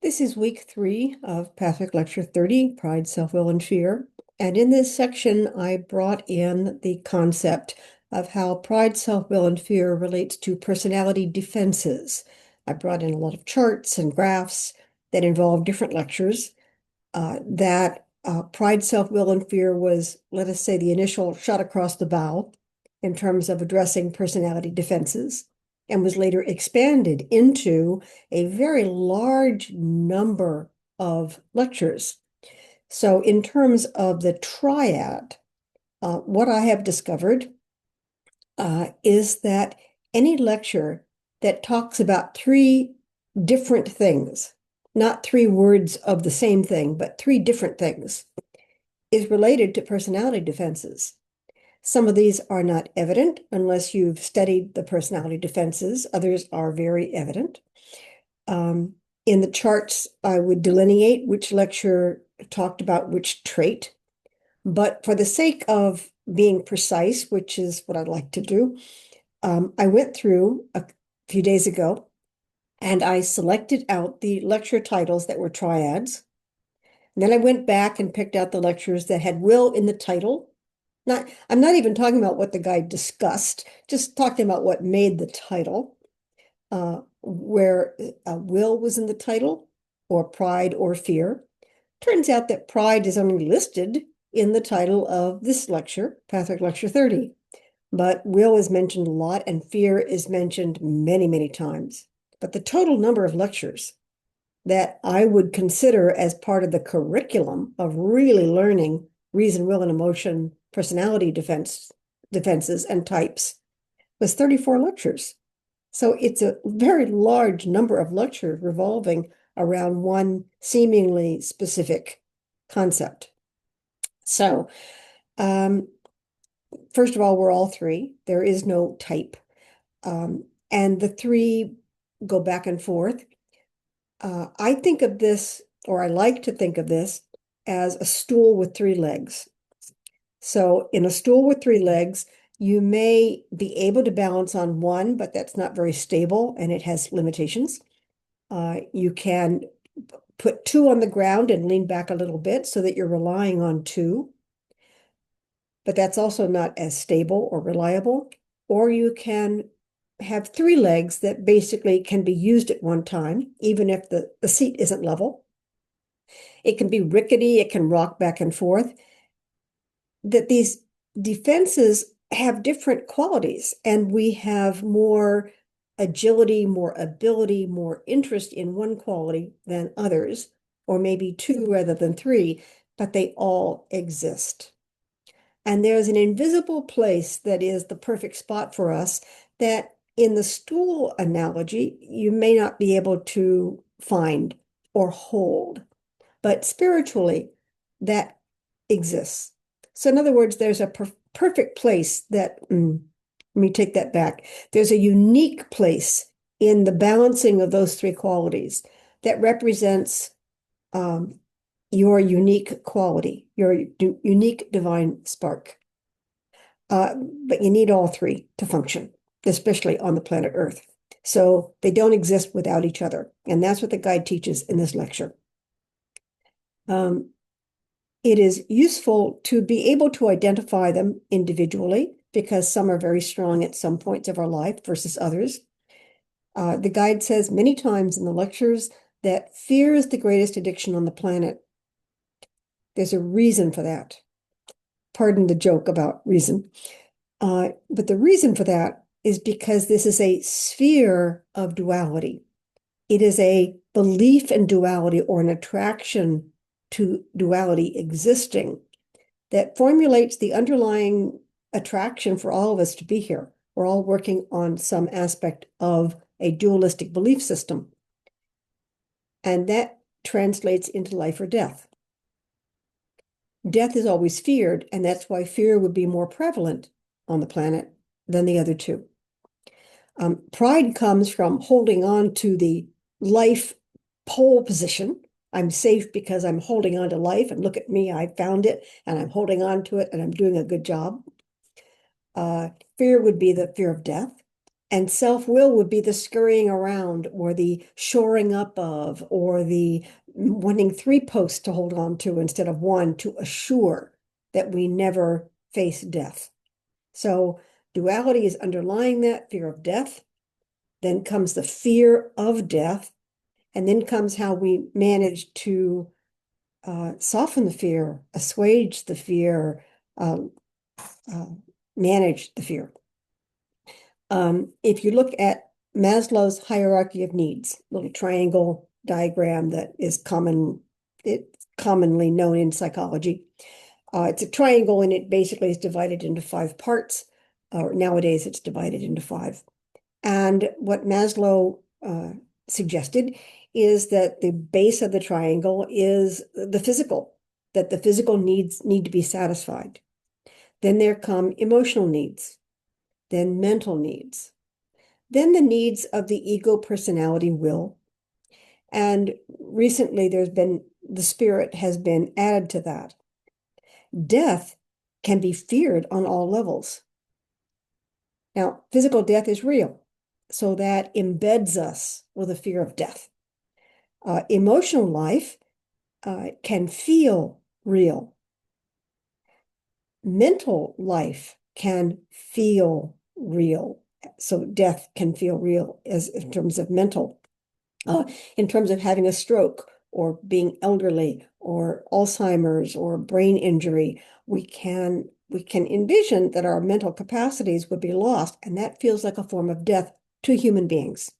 This is week 3 of Pathfic Lecture 30, Pride, Self-Will, and Fear. And in this section, I brought in the concept of how pride, self-will, and fear relates to personality defenses. I brought in a lot of charts and graphs that involve different lectures. Pride, self-will, and fear was, let us say, the initial shot across the bow in terms of addressing personality defenses, and was later expanded into a very large number of lectures. So in terms of the triad, what I have discovered is that any lecture that talks about three different things, not three words of the same thing, but three different things, is related to personality defenses. Some of these are not evident unless you've studied the personality defenses. Others are very evident. In the charts, I would delineate which lecture talked about which trait. But for the sake of being precise, which is what I'd like to do, I went through a few days ago and I selected out the lecture titles that were triads. And then I went back and picked out the lectures that had will in the title. I'm not even talking about what the guide discussed, just talking about what made the title, where will was in the title, or pride or fear. Turns out that pride is only listed in the title of this lecture, Pathfic Lecture 30. But will is mentioned a lot and fear is mentioned many, many times. But the total number of lectures that I would consider as part of the curriculum of really learning reason, will, and emotion personality defenses and types was 34 lectures. So it's a very large number of lectures revolving around one seemingly specific concept. So, first of all, we're all three. There is no type. And the three go back and forth. I think of this, or I like to think of this, as a stool with three legs. So in a stool with three legs, you may be able to balance on one, but that's not very stable and it has limitations. You can put two on the ground and lean back a little bit so that you're relying on two, but that's also not as stable or reliable. Or you can have three legs that basically can be used at one time, even if the seat isn't level. It can be rickety, it can rock back and forth. That these defenses have different qualities, and we have more agility, more ability, more interest in one quality than others, or maybe two rather than three, but they all exist. And there's an invisible place that is the perfect spot for us that in the stool analogy, you may not be able to find or hold, but spiritually, that exists. So in other words, there's a perfect place that, let me take that back. There's a unique place in the balancing of those three qualities that represents your unique quality, your unique divine spark. But you need all three to function, especially on the planet Earth. So they don't exist without each other. And that's what the guide teaches in this lecture. It is useful to be able to identify them individually because some are very strong at some points of our life versus others. The guide says many times in the lectures that fear is the greatest addiction on the planet. There's a reason for that. Pardon the joke about reason. But the reason for that is because this is a sphere of duality. It is a belief in duality or an attraction to duality existing that formulates the underlying attraction for all of us to be here. We're all working on some aspect of a dualistic belief system. And that translates into life or death. Death is always feared, and that's why fear would be more prevalent on the planet than the other two. Pride comes from holding on to the life pole position. I'm safe because I'm holding on to life, and look at me, I found it, and I'm holding on to it, and I'm doing a good job. Fear would be the fear of death. And self-will would be the scurrying around or the shoring up of or the wanting three posts to hold on to instead of one to assure that we never face death. So duality is underlying that fear of death. Then comes the fear of death. And then comes how we manage to soften the fear, assuage the fear, uh, uh, manage the fear. If you look at Maslow's hierarchy of needs, little triangle diagram that is commonly known in psychology. It's a triangle and it basically is divided into 5 parts. Nowadays, it's divided into 5. And what Maslow suggested is that the base of the triangle is the physical, that the physical needs need to be satisfied. Then there come emotional needs, then mental needs, then the needs of the ego, personality, will. And recently the spirit has been added to that. Death can be feared on all levels. Now, physical death is real, so that embeds us with a fear of death. Emotional life can feel real. Mental life can feel real. So death can feel real as in terms of mental. In terms of having a stroke or being elderly or Alzheimer's or brain injury, we can envision that our mental capacities would be lost, and that feels like a form of death to human beings.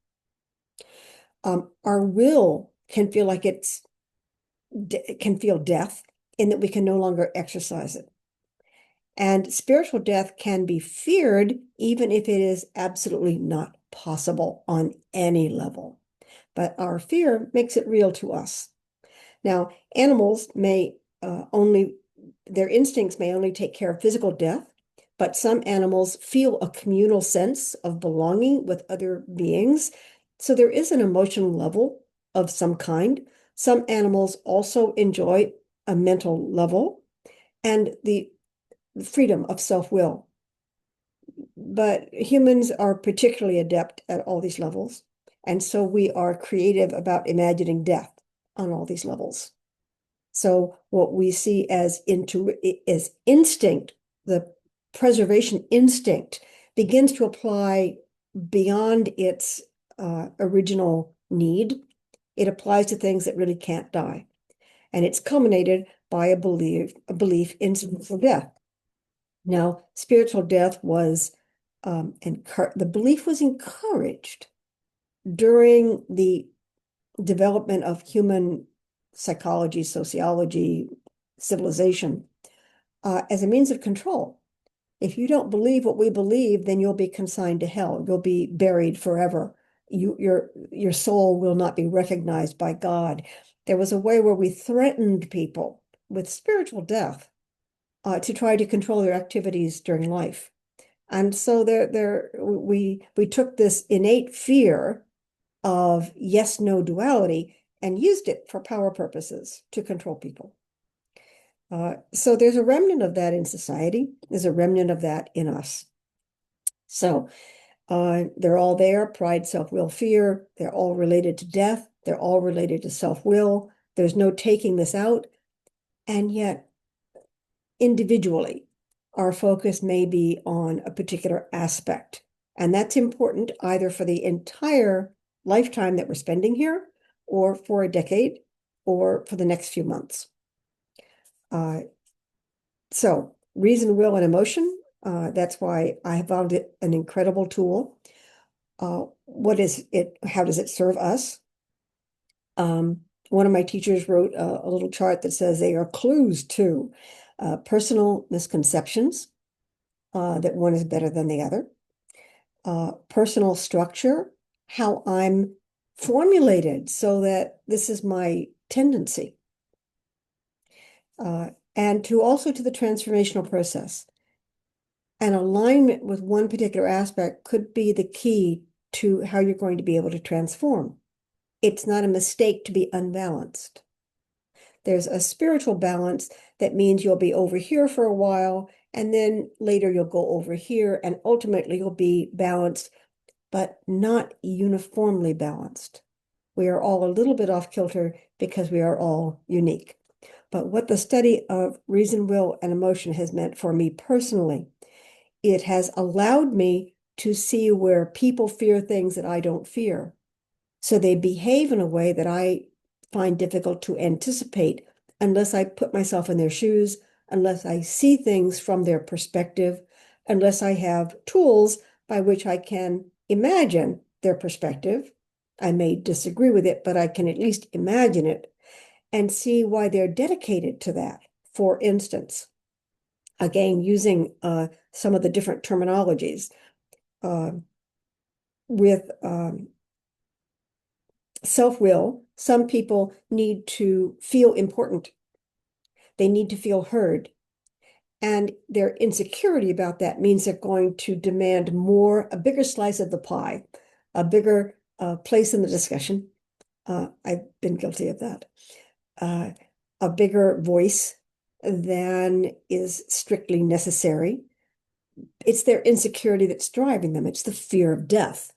Our will can feel like it can feel death in that we can no longer exercise it. And spiritual death can be feared even if it is absolutely not possible on any level. But our fear makes it real to us. Now, animals may their instincts may only take care of physical death, but some animals feel a communal sense of belonging with other beings. So there is an emotional level of some kind. Some animals also enjoy a mental level and the freedom of self-will. But humans are particularly adept at all these levels. And so we are creative about imagining death on all these levels. So what we see as instinct, the preservation instinct, begins to apply beyond its original need. It applies to things that really can't die. And it's culminated by a belief in spiritual death. Now, spiritual death was, the belief was encouraged during the development of human psychology, sociology, civilization, as a means of control. If you don't believe what we believe, then you'll be consigned to hell. You'll be buried forever. Your soul will not be recognized by God. There was a way where we threatened people with spiritual death to try to control their activities during life. And so we took this innate fear of yes-no duality and used it for power purposes to control people. So there's a remnant of that in society. There's a remnant of that in us. So they're all there: pride, self-will, fear. They're all related to death. They're all related to self-will. There's no taking this out. And yet, individually, our focus may be on a particular aspect. And that's important either for the entire lifetime that we're spending here, or for a decade, or for the next few months. So reason, will, and emotion, that's why I found it an incredible tool. What is it? How does it serve us? One of my teachers wrote a little chart that says they are clues to personal misconceptions, that one is better than the other. Personal structure, how I'm formulated so that this is my tendency. And also to the transformational process. An alignment with one particular aspect could be the key to how you're going to be able to transform. It's not a mistake to be unbalanced. There's a spiritual balance that means you'll be over here for a while, and then later you'll go over here, and ultimately you'll be balanced but not uniformly balanced. We are all a little bit off kilter because we are all unique. But what the study of reason, will, and emotion has meant for me personally, it has allowed me to see where people fear things that I don't fear. So they behave in a way that I find difficult to anticipate unless I put myself in their shoes, unless I see things from their perspective, unless I have tools by which I can imagine their perspective. I may disagree with it, but I can at least imagine it and see why they're dedicated to that. For instance, again, using some of the different terminologies with self-will, some people need to feel important. They need to feel heard. And their insecurity about that means they're going to demand more, a bigger slice of the pie, a bigger place in the discussion. I've been guilty of that. A bigger voice than is strictly necessary. It's their insecurity that's driving them. It's the fear of death,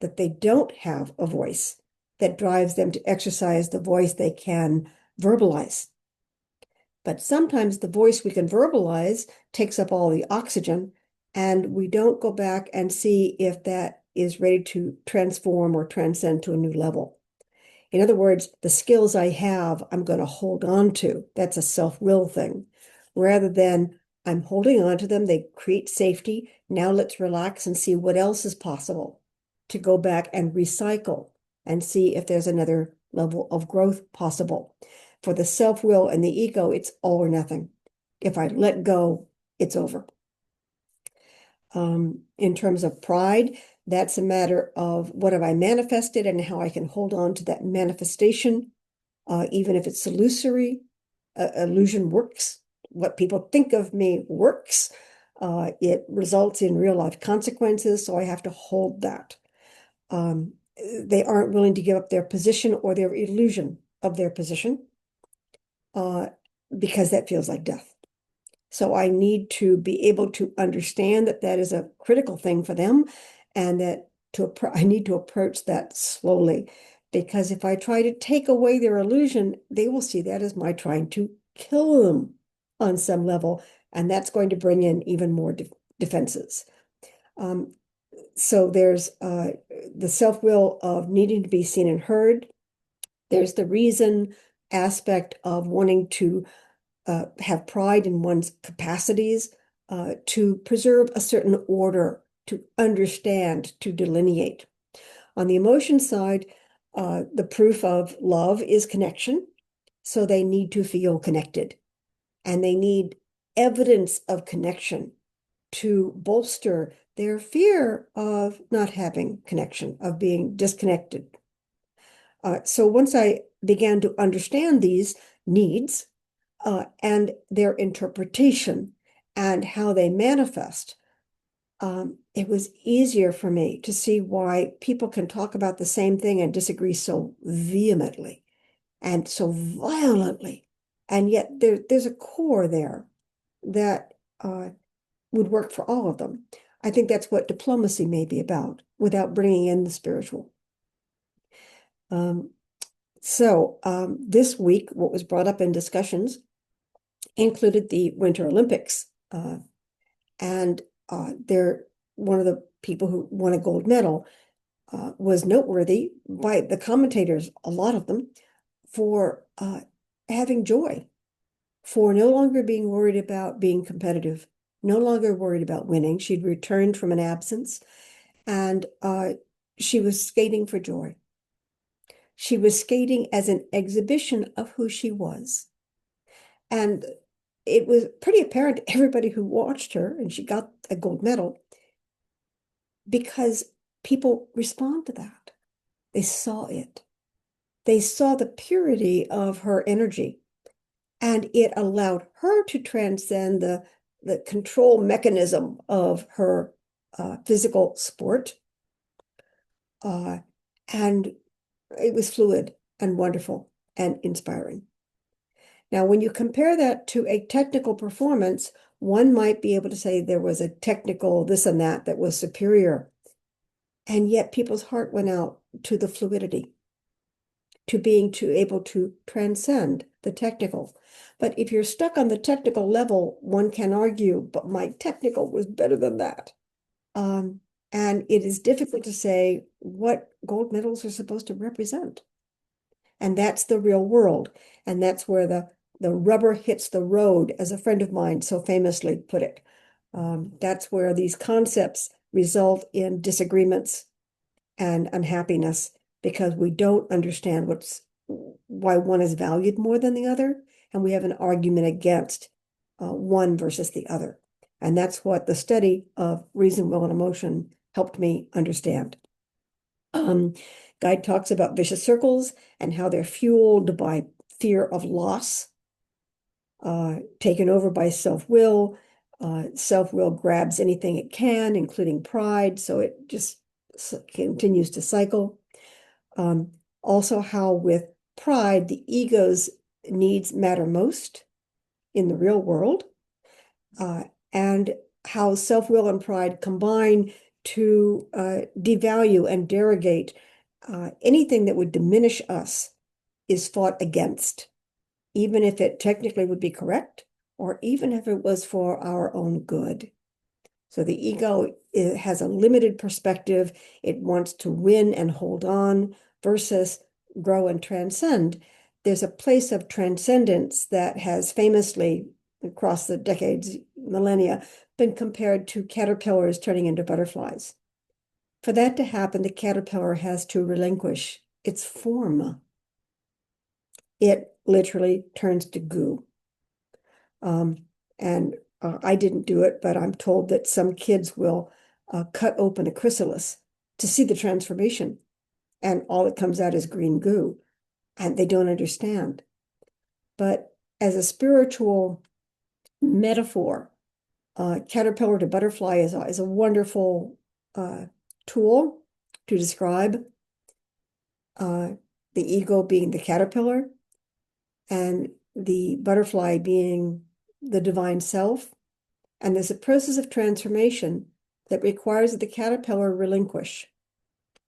that they don't have a voice, that drives them to exercise the voice they can verbalize. But sometimes the voice we can verbalize takes up all the oxygen, and we don't go back and see if that is ready to transform or transcend to a new level. In other words, the skills I have, I'm going to hold on to. That's a self-will thing. Rather than I'm holding on to them, they create safety. Now let's relax and see what else is possible to go back and recycle and see if there's another level of growth possible. For the self-will and the ego, it's all or nothing. If I let go, it's over. In terms of pride, that's a matter of what have I manifested and how I can hold on to that manifestation, even if it's illusory. Illusion works. What people think of me works. It results in real life consequences, so I have to hold that. They aren't willing to give up their position or their illusion of their position because that feels like death. So I need to be able to understand that that is a critical thing for them, and that I need to approach that slowly, because if I try to take away their illusion, they will see that as my trying to kill them on some level, and that's going to bring in even more defenses. So there's the self-will of needing to be seen and heard. There's the reason aspect of wanting to have pride in one's capacities, to preserve a certain order, to understand, to delineate. On the emotion side, the proof of love is connection. So they need to feel connected, and they need evidence of connection to bolster their fear of not having connection, of being disconnected. So once I began to understand these needs, and their interpretation and how they manifest, it was easier for me to see why people can talk about the same thing and disagree so vehemently and so violently. And yet there's a core there that would work for all of them. I think that's what diplomacy may be about, without bringing in the spiritual. This week, what was brought up in discussions included the Winter Olympics. And one of the people who won a gold medal was noteworthy by the commentators, a lot of them, for having joy, for no longer being worried about being competitive, no longer worried about winning. She'd returned from an absence, and she was skating for joy. She was skating as an exhibition of who she was. And it was pretty apparent to everybody who watched her, and she got a gold medal, because people respond to that. They saw it. They saw the purity of her energy, and it allowed her to transcend the control mechanism of her physical sport. And it was fluid and wonderful and inspiring. Now, when you compare that to a technical performance, one might be able to say there was a technical this and that was superior. And yet people's heart went out to the fluidity, to being able to transcend the technical. But if you're stuck on the technical level, one can argue, but my technical was better than that. Um, and it is difficult to say what gold medals are supposed to represent. And that's the real world. And that's where the rubber hits the road, as a friend of mine so famously put it. That's where these concepts result in disagreements and unhappiness because we don't understand why one is valued more than the other, and we have an argument against one versus the other. And that's what the study of reason, will, and emotion helped me understand. Guide talks about vicious circles and how they're fueled by fear of loss, taken over by self-will. Self-will grabs anything it can, including pride, so it just continues to cycle. Also, how with pride, the ego's needs matter most in the real world, and how self-will and pride combine to devalue and derogate anything that would diminish us is fought against, even if it technically would be correct, or even if it was for our own good. So the ego has a limited perspective. It wants to win and hold on versus grow and transcend. There's a place of transcendence that has famously, across the decades, millennia, been compared to caterpillars turning into butterflies. For that to happen, the caterpillar has to relinquish its form. It literally turns to goo. And I didn't do it, but I'm told that some kids will cut open a chrysalis to see the transformation, and all that comes out is green goo, and they don't understand. But as a spiritual metaphor, caterpillar to butterfly is a wonderful tool to describe the ego being the caterpillar and the butterfly being the divine self. And there's a process of transformation that requires that the caterpillar relinquish,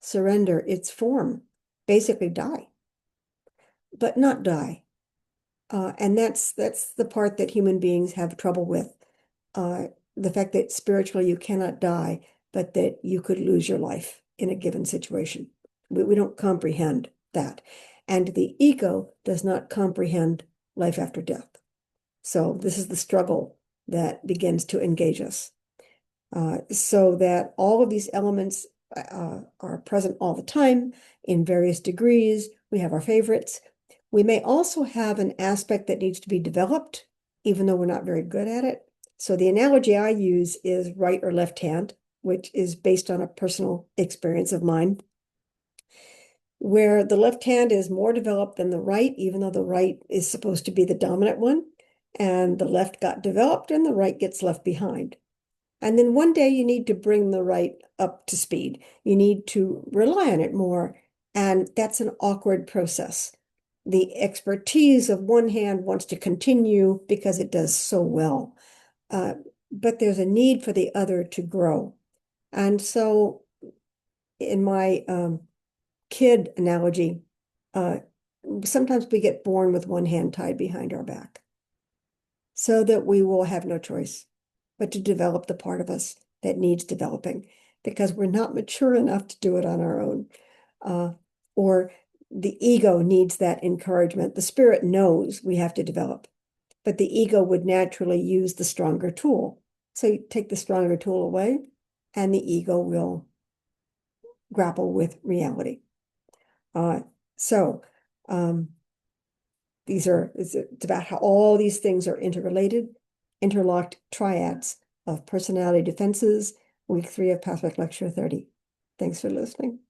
surrender its form, basically die, but not die. And that's the part that human beings have trouble with. The fact that spiritually you cannot die, but that you could lose your life in a given situation. We don't comprehend that. And the ego does not comprehend life after death. So this is the struggle that begins to engage us. So that all of these elements are present all the time in various degrees. We have our favorites. We may also have an aspect that needs to be developed, even though we're not very good at it. So the analogy I use is right or left hand, which is based on a personal experience of mine, where the left hand is more developed than the right, even though the right is supposed to be the dominant one, and the left got developed and the right gets left behind. And then one day you need to bring the right up to speed. You need to rely on it more, and that's an awkward process. The expertise of one hand wants to continue because it does so well, but there's a need for the other to grow. And so in my kid analogy, sometimes we get born with one hand tied behind our back so that we will have no choice but to develop the part of us that needs developing because we're not mature enough to do it on our own. Or the ego needs that encouragement. The spirit knows we have to develop, but the ego would naturally use the stronger tool. So you take the stronger tool away and the ego will grapple with reality. So it's about how all these things are interrelated, interlocked triads of personality defenses, week 3 of Pathwork Lecture 30. Thanks for listening.